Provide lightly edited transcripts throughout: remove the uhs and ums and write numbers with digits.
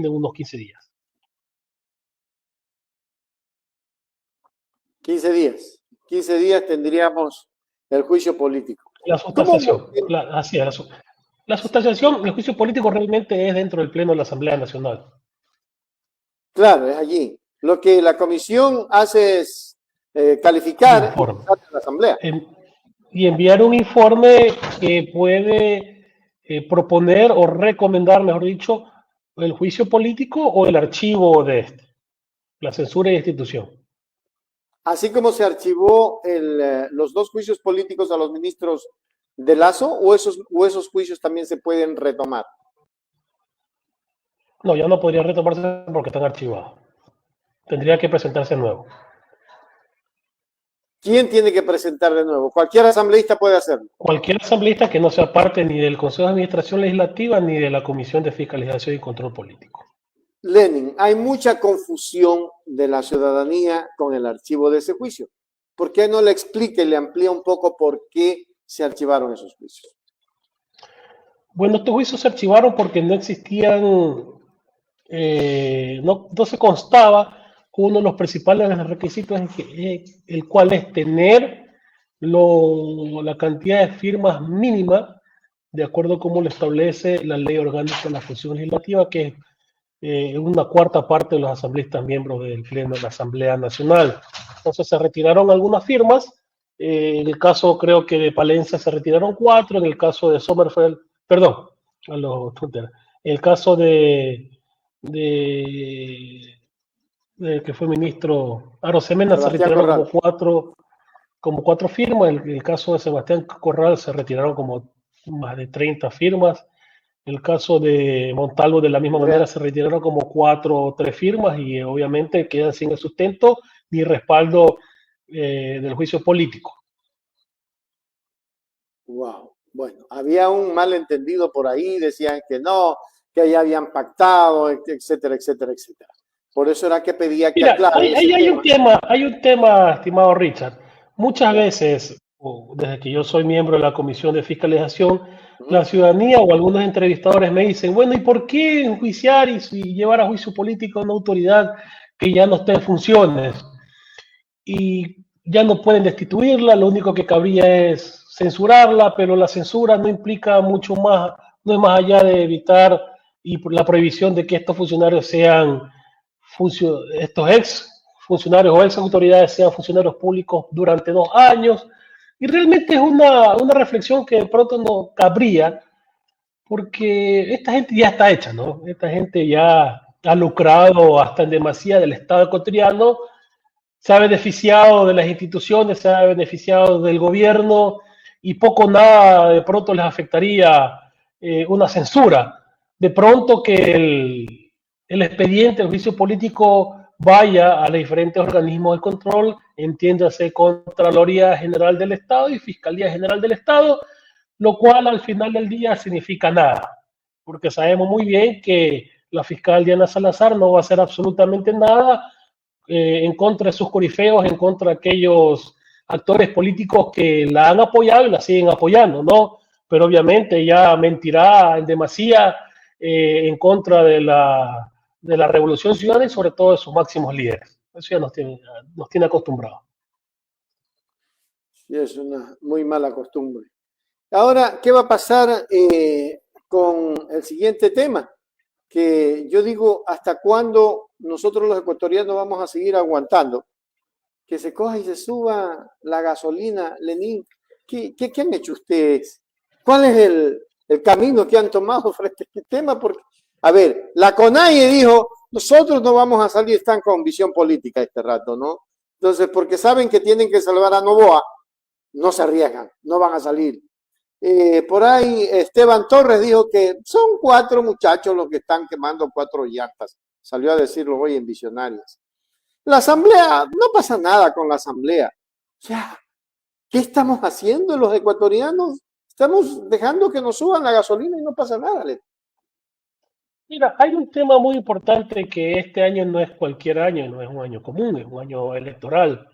de unos 15 días. 15 días. 15 días tendríamos el juicio político. La sustanciación, así es, la sustanciación, el juicio político realmente es dentro del Pleno de la Asamblea Nacional. Claro, es allí. Lo que la comisión hace es calificar y la Asamblea. Y enviar un informe que puede proponer o recomendar, mejor dicho, el juicio político o el archivo de este, la censura de institución. Así como se archivó los dos juicios políticos a los ministros de Lazo, o esos juicios también se pueden retomar. No, ya no podría retomarse porque están archivados. Tendría que presentarse de nuevo. ¿Quién tiene que presentar de nuevo? Cualquier asambleísta puede hacerlo. Cualquier asambleísta que no sea parte ni del Consejo de Administración Legislativa ni de la Comisión de Fiscalización y Control Político. Lenin, hay mucha confusión de la ciudadanía con el archivo de ese juicio. ¿Por qué no le explica y le amplía un poco por qué se archivaron esos juicios? Bueno, estos juicios se archivaron porque no existían, no se constaba que uno de los principales requisitos el cual es tener la cantidad de firmas mínima de acuerdo a cómo lo establece la ley orgánica de la función legislativa, que es una cuarta parte de los asambleístas miembros del Pleno de la Asamblea Nacional. Entonces se retiraron algunas firmas. En el caso, creo que de Palencia se retiraron 4, en el caso de Sommerfeld, perdón, en el caso de que fue ministro Arosemena se retiraron como cuatro firmas. En el caso de Sebastián Corral se retiraron como más de 30 firmas. En el caso de Montalvo, de la misma manera, se retiraron como 4 o 3 firmas y obviamente quedan sin el sustento ni respaldo del juicio político. Wow. Bueno, había un malentendido por ahí, decían que no, que ya habían pactado, etcétera, etcétera, etcétera. Por eso era que pedía que aclare hay un tema, estimado Richard. Muchas veces, desde que yo soy miembro de la Comisión de Fiscalización, la ciudadanía o algunos entrevistadores me dicen, bueno, ¿y por qué enjuiciar y llevar a juicio político a una autoridad que ya no está en funciones? Y ya no pueden destituirla, lo único que cabría es censurarla, pero la censura no implica mucho más, no es más allá de evitar y la prohibición de que estos funcionarios sean estos ex funcionarios o ex autoridades sean funcionarios públicos durante 2 años. Y realmente es una reflexión que de pronto no cabría, porque esta gente ya está hecha, ¿no? Esta gente ya ha lucrado hasta en demasía del Estado ecuatoriano, se ha beneficiado de las instituciones, se ha beneficiado del gobierno y poco nada de pronto les afectaría una censura. De pronto que el expediente, el juicio político vaya a los diferentes organismos de control, entiéndase Contraloría General del Estado y Fiscalía General del Estado, lo cual al final del día significa nada, porque sabemos muy bien que la fiscal Diana Salazar no va a hacer absolutamente nada en contra de sus corifeos, en contra de aquellos actores políticos que la han apoyado y la siguen apoyando, ¿no? Pero obviamente ella mentirá en demasía en contra de la Revolución Ciudadana y sobre todo de sus máximos líderes. Eso ya nos tiene acostumbrados. Sí, es una muy mala costumbre. Ahora, ¿qué va a pasar con el siguiente tema? Que yo digo, ¿hasta cuándo nosotros los ecuatorianos vamos a seguir aguantando? Que se coja y se suba la gasolina, Lenín. ¿Qué han hecho ustedes? ¿Cuál es el camino que han tomado frente a este tema? Porque, a ver, la CONAIE dijo, nosotros no vamos a salir, están con visión política este rato, ¿no? Entonces, porque saben que tienen que salvar a Noboa, no se arriesgan, no van a salir. Por ahí Esteban Torres dijo que son 4 muchachos los que están quemando 4 llantas. Salió a decirlo hoy en Visionarias. La asamblea, no pasa nada con la asamblea. O sea, ¿qué estamos haciendo los ecuatorianos? Estamos dejando que nos suban la gasolina y no pasa nada. Mira, hay un tema muy importante que este año no es cualquier año, no es un año común, es un año electoral.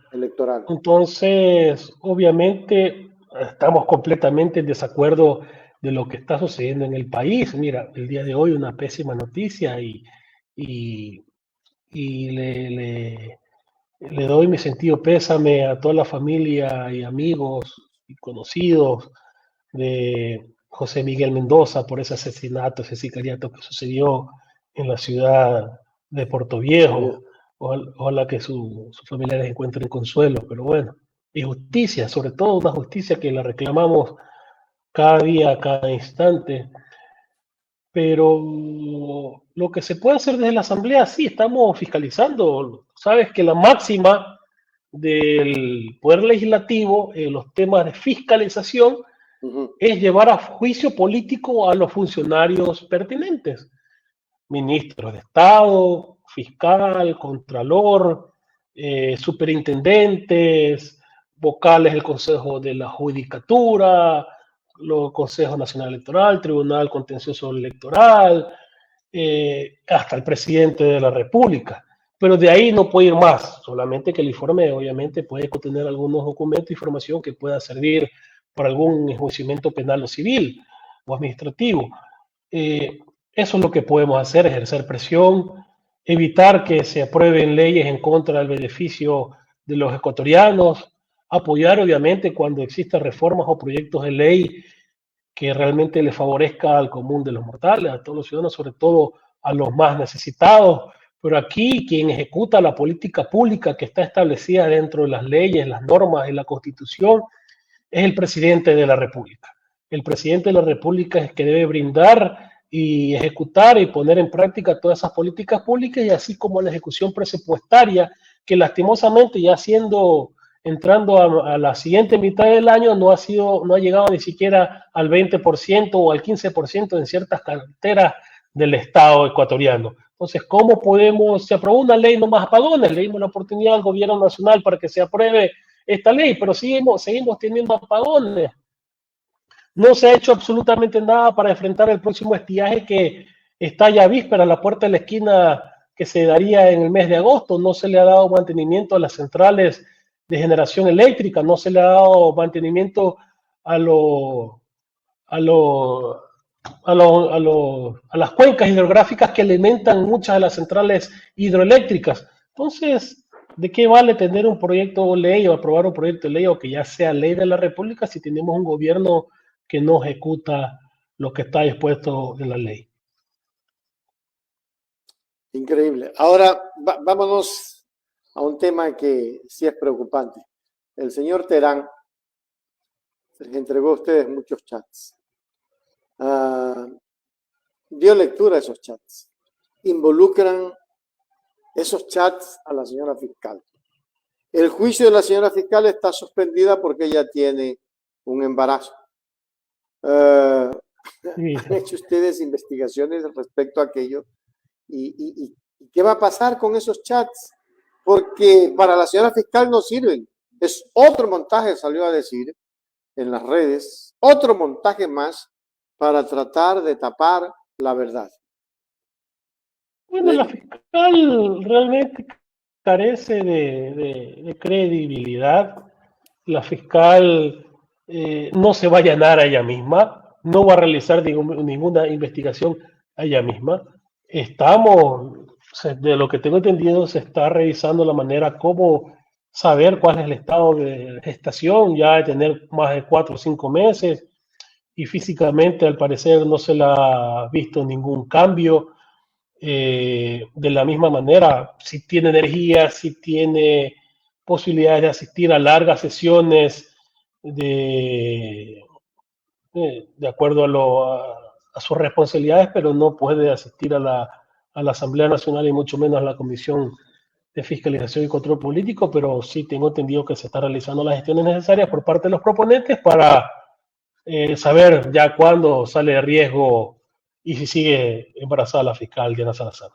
Entonces, obviamente, estamos completamente en desacuerdo de lo que está sucediendo en el país. Mira, el día de hoy una pésima noticia y y, y le doy mi sentido pésame a toda la familia y amigos y conocidos de José Miguel Mendoza por ese asesinato, ese sicariato que sucedió en la ciudad de Puerto Viejo. Ojalá, ojalá que sus familiares encuentren consuelo, pero bueno, y justicia, sobre todo una justicia que la reclamamos cada día, cada instante. Pero lo que se puede hacer desde la Asamblea, sí, estamos fiscalizando. Sabes que la máxima del Poder Legislativo en los temas de fiscalización es llevar a juicio político a los funcionarios pertinentes, ministros de Estado, fiscal, contralor, superintendentes, vocales del Consejo de la Judicatura, los Consejo Nacional Electoral, Tribunal Contencioso Electoral, hasta el presidente de la República. Pero de ahí no puede ir más, solamente que el informe obviamente puede contener algunos documentos, información que pueda servir para algún enjuiciamiento penal o civil o administrativo. Eso es lo que podemos hacer, ejercer presión, evitar que se aprueben leyes en contra del beneficio de los ecuatorianos, apoyar obviamente cuando existan reformas o proyectos de ley que realmente le favorezca al común de los mortales, a todos los ciudadanos, sobre todo a los más necesitados. Pero aquí quien ejecuta la política pública que está establecida dentro de las leyes, las normas y la Constitución es el presidente de la República. El presidente de la República es el que debe brindar y ejecutar y poner en práctica todas esas políticas públicas, y así como la ejecución presupuestaria, que lastimosamente ya entrando a la siguiente mitad del año no ha llegado ni siquiera al 20% o al 15% en ciertas carteras del Estado ecuatoriano. Entonces, ¿cómo podemos? Se aprobó una ley no más apagones, le dimos la oportunidad al gobierno nacional para que se apruebe esta ley, pero seguimos teniendo apagones. No se ha hecho absolutamente nada para enfrentar el próximo estiaje que está ya víspera a la puerta de la esquina, que se daría en el mes de agosto. No se le ha dado mantenimiento a las centrales de generación eléctrica, no se le ha dado mantenimiento a lo, a lo, a las cuencas hidrográficas que alimentan muchas de las centrales hidroeléctricas. Entonces, ¿de qué vale tener un proyecto de ley o aprobar un proyecto de ley o que ya sea ley de la República si tenemos un gobierno que no ejecuta lo que está dispuesto en la ley? Increíble. Ahora vámonos a un tema que sí es preocupante. El señor Terán les entregó a ustedes muchos chats. Dio lectura a esos chats. Involucran esos chats a la señora fiscal. El juicio de la señora fiscal está suspendida porque ella tiene un embarazo. Sí. ¿Han hecho ustedes investigaciones respecto a aquello? ¿Y qué va a pasar con esos chats? Porque para la señora fiscal no sirven. Es otro montaje, salió a decir en las redes, otro montaje más para tratar de tapar la verdad. Bueno, la fiscal realmente carece de credibilidad. La fiscal no se va a allanar a ella misma, no va a realizar ninguna investigación a ella misma. De lo que tengo entendido, se está revisando la manera como saber cuál es el estado de gestación, ya de tener más de 4 o 5 meses, y físicamente al parecer no se le ha visto ningún cambio. De la misma manera, si tiene energía, si tiene posibilidades de asistir a largas sesiones de acuerdo a sus responsabilidades, pero no puede asistir a la Asamblea Nacional y mucho menos a la Comisión de Fiscalización y Control Político, pero sí tengo entendido que se están realizando las gestiones necesarias por parte de los proponentes para saber ya cuándo sale de riesgo y si sigue embarazada la fiscal Diana Salazar.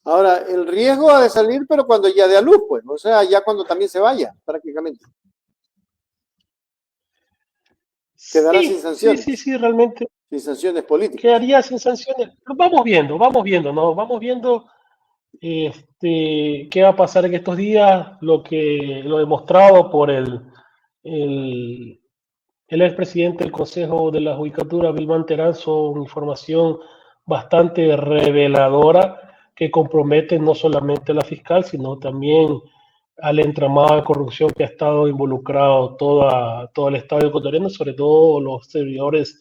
Ahora, el riesgo ha de salir, pero cuando ya dé a luz, pues, o sea, ya cuando también se vaya, prácticamente. Quedará sin sanciones. Sí, realmente. Sin sanciones políticas. Quedaría sin sanciones. Vamos viendo, ¿no? Vamos viendo qué va a pasar en estos días, lo demostrado por el expresidente del Consejo de la Judicatura, Vilmán Terán, son información bastante reveladora que compromete no solamente a la fiscal, sino también al entramado de corrupción que ha estado involucrado todo el Estado ecuatoriano, sobre todo los servidores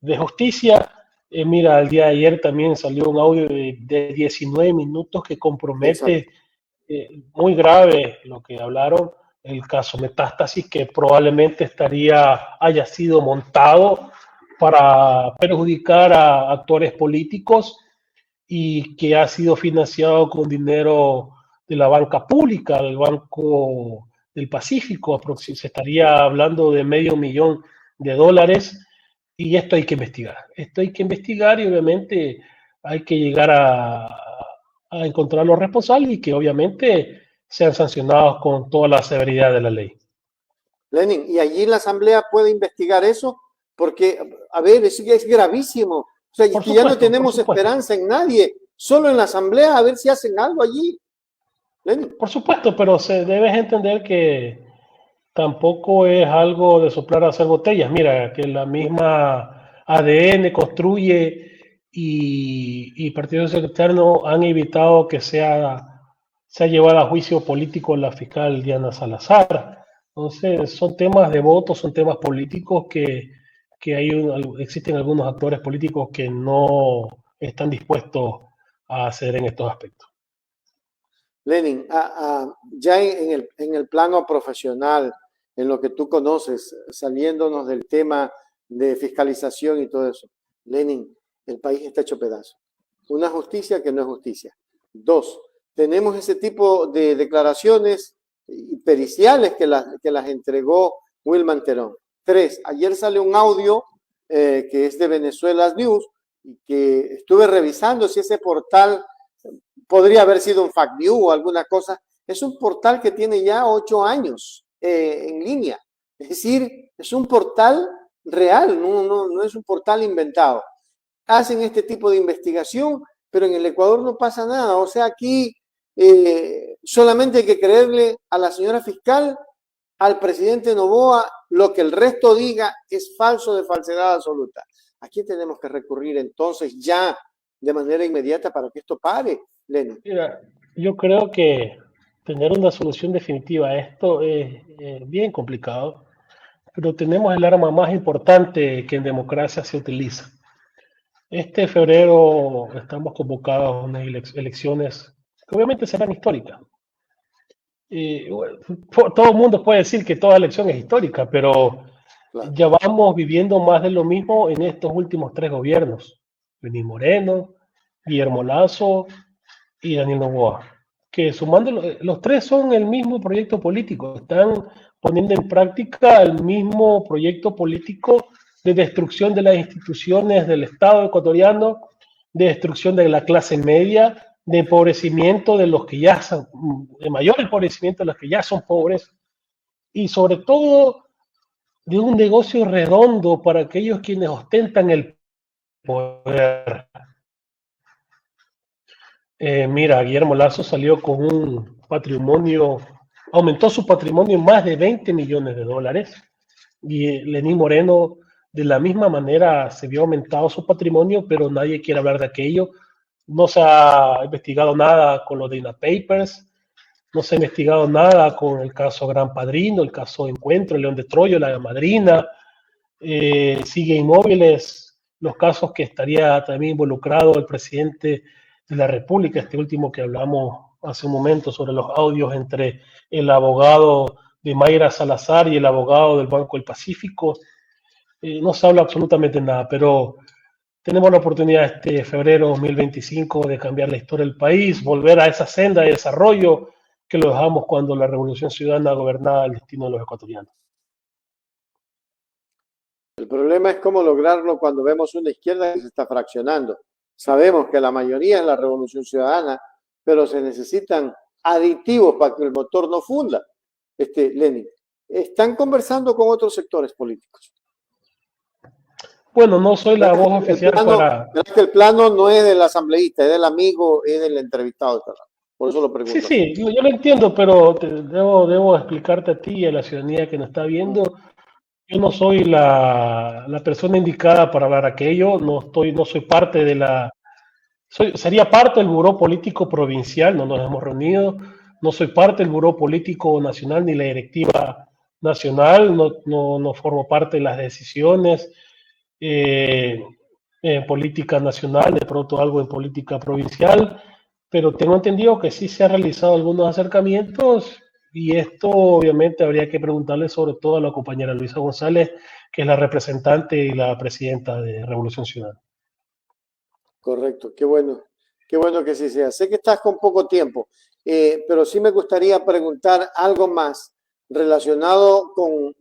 de justicia. Mira, el día de ayer también salió un audio de 19 minutos que Exacto. compromete muy grave lo que hablaron, el caso Metástasis, que probablemente haya sido montado para perjudicar a actores políticos y que ha sido financiado con dinero de la banca pública, del Banco del Pacífico. Se estaría hablando de $500,000 y esto hay que investigar. Esto hay que investigar y obviamente hay que llegar a encontrar los responsables y que obviamente sean sancionados con toda la severidad de la ley. Lenin, y allí la Asamblea puede investigar eso, porque, a ver, es gravísimo. O sea, Por que ya no supuesto, por tenemos supuesto. esperanza en nadie, solo en la Asamblea, a ver si hacen algo allí. Lenin. Por supuesto, pero se debes entender que tampoco es algo de soplar a hacer botellas. Mira, que la misma ADN construye y partidos externos han evitado que sea llevada a juicio político la fiscal Diana Salazar. Entonces, son temas de votos, son temas políticos que existen algunos actores políticos que no están dispuestos a hacer en estos aspectos. Lenin, ya en el plano profesional, en lo que tú conoces, saliéndonos del tema de fiscalización y todo eso, Lenin, el país está hecho pedazo. Una justicia que no es justicia. Dos, tenemos ese tipo de declaraciones periciales que las entregó Wilman Terón. Tres, ayer sale un audio que es de Venezuela News y que estuve revisando si ese portal podría haber sido un fact view o alguna cosa. Es un portal que tiene ya 8 años en línea. Es decir, es un portal real, no es un portal inventado. Hacen este tipo de investigación, pero en el Ecuador no pasa nada. O sea, aquí solamente hay que creerle a la señora fiscal, al presidente Noboa, lo que el resto diga es falso, de falsedad absoluta. Aquí tenemos que recurrir entonces ya de manera inmediata para que esto pare, Lenin. Mira, yo creo que tener una solución definitiva a esto es bien complicado, pero tenemos el arma más importante que en democracia se utiliza. Este febrero estamos convocados a unas elecciones que obviamente serán históricas. Bueno, todo el mundo puede decir que toda elección es histórica, pero Claro. ya vamos viviendo más de lo mismo en estos últimos 3 gobiernos. Lenín Moreno, Guillermo Lasso y Daniel Noboa, que sumando los tres son el mismo proyecto político, están poniendo en práctica el mismo proyecto político de destrucción de las instituciones del Estado ecuatoriano, de destrucción de la clase media, de empobrecimiento de los que ya son, de mayor empobrecimiento de los que ya son pobres, y sobre todo de un negocio redondo para aquellos quienes ostentan el poder. Mira, Guillermo Lasso salió con un patrimonio, aumentó su patrimonio en más de $20 millones. Y Lenín Moreno, de la misma manera, se vio aumentado su patrimonio, pero nadie quiere hablar de aquello. No se ha investigado nada con los Dana Papers, no se ha investigado nada con el caso Gran Padrino, el caso Encuentro, el León de Troya, la Madrina. Sigue inmóviles los casos que estaría también involucrado el presidente de la República, este último que hablamos hace un momento sobre los audios entre el abogado de Mayra Salazar y el abogado del Banco del Pacífico. No se habla absolutamente nada, pero tenemos la oportunidad este febrero 2025 de cambiar la historia del país, volver a esa senda de desarrollo que lo dejamos cuando la Revolución Ciudadana gobernaba el destino de los ecuatorianos. El problema es cómo lograrlo cuando vemos una izquierda que se está fraccionando. Sabemos que la mayoría es la Revolución Ciudadana, pero se necesitan aditivos para que el motor no funda. Lenin, están conversando con otros sectores políticos. Bueno, no soy la voz oficial para... que el plano no es del asambleísta, es del amigo, es del entrevistado. Por eso lo pregunto. Sí, yo lo entiendo, pero debo explicarte a ti y a la ciudadanía que nos está viendo Yo no soy la persona indicada para hablar aquello, no soy parte de sería parte del Buró Político Provincial, no nos hemos reunido, no soy parte del Buró Político Nacional ni la directiva nacional, no formo parte de las decisiones eh, en política nacional, de pronto algo en política provincial, pero tengo entendido que sí se han realizado algunos acercamientos y esto obviamente habría que preguntarle sobre todo a la compañera Luisa González, que es la representante y la presidenta de Revolución Ciudadana. Correcto, qué bueno que sí sea. Sé que estás con poco tiempo, pero sí me gustaría preguntar algo más relacionado con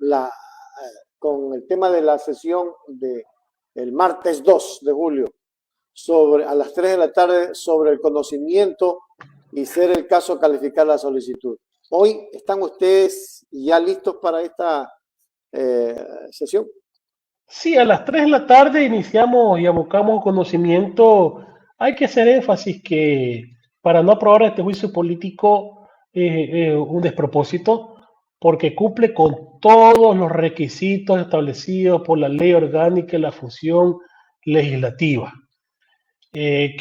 el tema de la sesión el martes 2 de julio, a las 3 de la tarde, sobre el conocimiento y ser el caso calificar la solicitud. Hoy están ustedes ya listos para esta sesión. Sí, a las 3 de la tarde iniciamos y abocamos conocimiento. Hay que hacer énfasis que para no aprobar este juicio político es un despropósito, porque cumple con todos los requisitos establecidos por la ley orgánica y la función legislativa. Que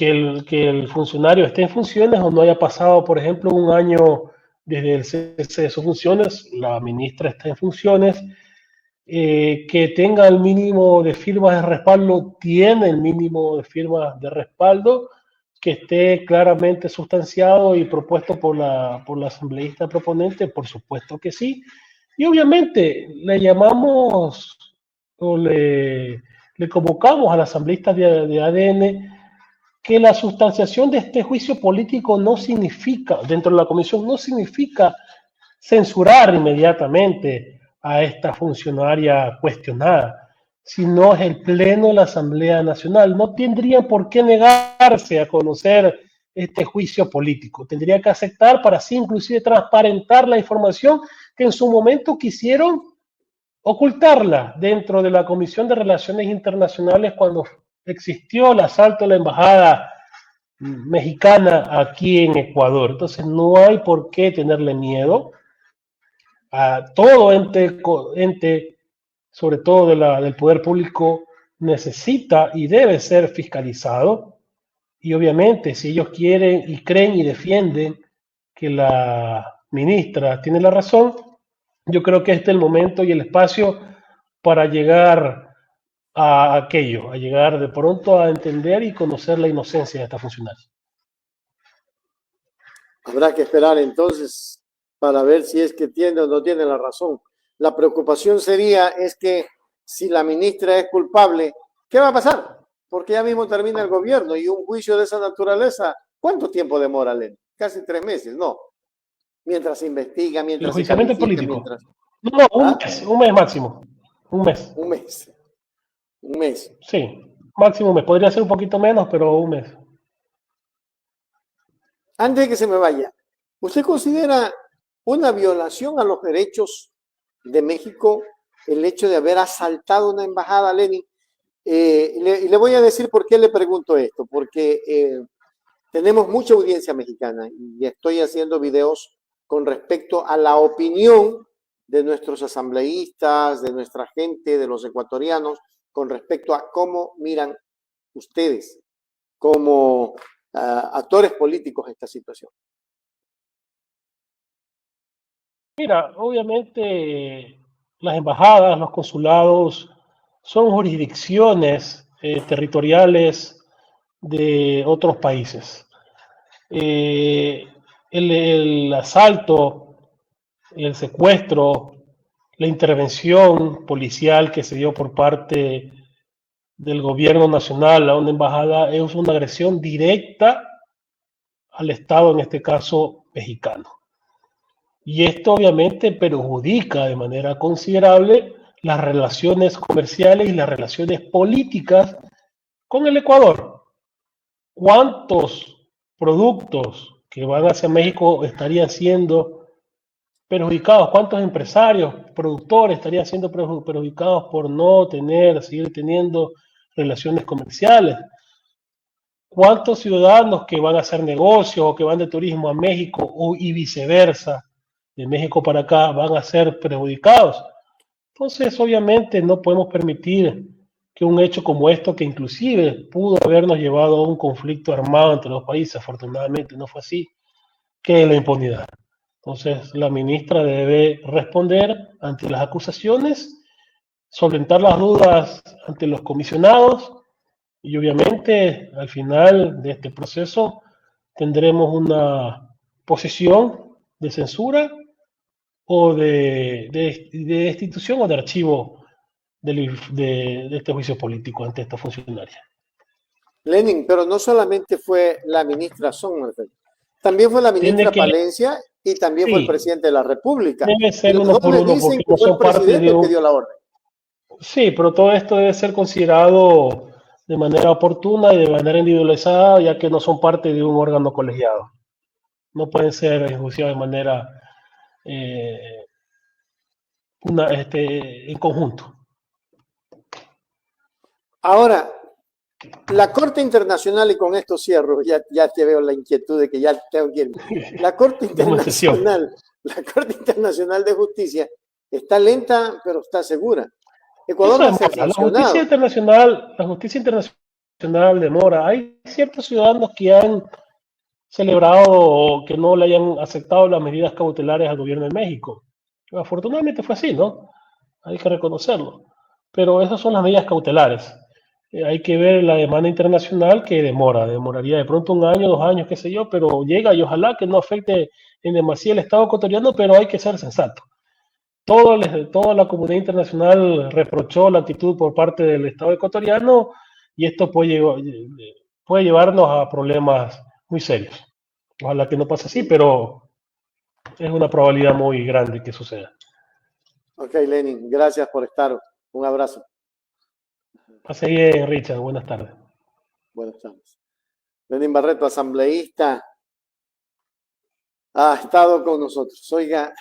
el funcionario esté en funciones o no haya pasado, por ejemplo, un año desde el cese de sus funciones, la ministra está en funciones, que tenga el mínimo de firmas de respaldo, tiene el mínimo de firmas de respaldo, que esté claramente sustanciado y propuesto por la asambleísta proponente, por supuesto que sí. Y obviamente le llamamos o le convocamos a la asambleísta de ADN que la sustanciación de este juicio político no significa, dentro de la comisión, no significa censurar inmediatamente a esta funcionaria cuestionada, sino es el Pleno de la Asamblea Nacional. No tendría por qué negarse a conocer este juicio político. Tendría que aceptar para así inclusive transparentar la información que en su momento quisieron ocultarla dentro de la Comisión de Relaciones Internacionales cuando existió el asalto a la embajada mexicana aquí en Ecuador. Entonces no hay por qué tenerle miedo a todo ente sobre todo del poder público, necesita y debe ser fiscalizado. Y obviamente, si ellos quieren y creen y defienden que la ministra tiene la razón, yo creo que este es el momento y el espacio para llegar a aquello, a llegar de pronto a entender y conocer la inocencia de esta funcionaria. Habrá que esperar entonces para ver si es que tiene o no tiene la razón. La preocupación es que si la ministra es culpable, ¿qué va a pasar? Porque ya mismo termina el gobierno y un juicio de esa naturaleza, ¿cuánto tiempo demora, Len? Casi 3 meses, ¿no? Mientras se investiga, mientras se califica, político. mientras... No, un mes máximo. Un mes. Un mes. Un mes. Sí, máximo un mes. Podría ser un poquito menos, pero un mes. Antes de que se me vaya, ¿usted considera una violación a los derechos de México el hecho de haber asaltado una embajada, Lenin? Le voy a decir por qué le pregunto esto, porque tenemos mucha audiencia mexicana y estoy haciendo videos con respecto a la opinión de nuestros asambleístas, de nuestra gente, de los ecuatorianos, con respecto a cómo miran ustedes como actores políticos esta situación. Mira, obviamente las embajadas, los consulados son jurisdicciones territoriales de otros países. El asalto, el secuestro, la intervención policial que se dio por parte del gobierno nacional a una embajada es una agresión directa al Estado, en este caso mexicano. Y esto obviamente perjudica de manera considerable las relaciones comerciales y las relaciones políticas con el Ecuador. ¿Cuántos productos que van hacia México estarían siendo perjudicados? ¿Cuántos empresarios, productores estarían siendo perjudicados por no seguir teniendo relaciones comerciales? ¿Cuántos ciudadanos que van a hacer negocios o que van de turismo a México y viceversa, de México para acá, van a ser perjudicados? Entonces, obviamente, no podemos permitir que un hecho como esto, que inclusive pudo habernos llevado a un conflicto armado entre los países, afortunadamente no fue así, quede en la impunidad. Entonces, la ministra debe responder ante las acusaciones, solventar las dudas ante los comisionados y obviamente al final de este proceso tendremos una posición de censura o de destitución o de archivo de este juicio político ante esta funcionaria. Lenin, pero no solamente fue la ministra Sommerfeld, también fue la ministra Palencia y también fue el presidente de la República. Debe ser y los uno por jóvenes uno dicen porque que no fue el son parte presidente de el que un... dio la orden. Sí, pero todo esto debe ser considerado de manera oportuna y de manera individualizada, ya que no son parte de un órgano colegiado. No pueden ser enjuiciados de manera en conjunto. Ahora, la Corte Internacional, y con esto cierro, ya te veo la inquietud de que ya tengo que irme. La Corte Internacional de Justicia está lenta, pero está segura. Ecuador va a ser sancionado. La justicia internacional demora. Hay ciertos ciudadanos que han celebrado o que no le hayan aceptado las medidas cautelares al gobierno de México. Afortunadamente fue así, ¿no? Hay que reconocerlo. Pero esas son las medidas cautelares. Hay que ver la demanda internacional que demoraría de pronto 1 año, 2 años, qué sé yo, pero llega y ojalá que no afecte en demasía el Estado ecuatoriano, pero hay que ser sensato. Toda la comunidad internacional reprochó la actitud por parte del Estado ecuatoriano y esto puede llevarnos a problemas muy serios. Ojalá que no pase así, pero es una probabilidad muy grande que suceda. Ok, Lenin, gracias por estar. Un abrazo. Pase bien, Richard. Buenas tardes. Buenas tardes. Lenin Barreto, asambleísta, ha estado con nosotros. Oiga,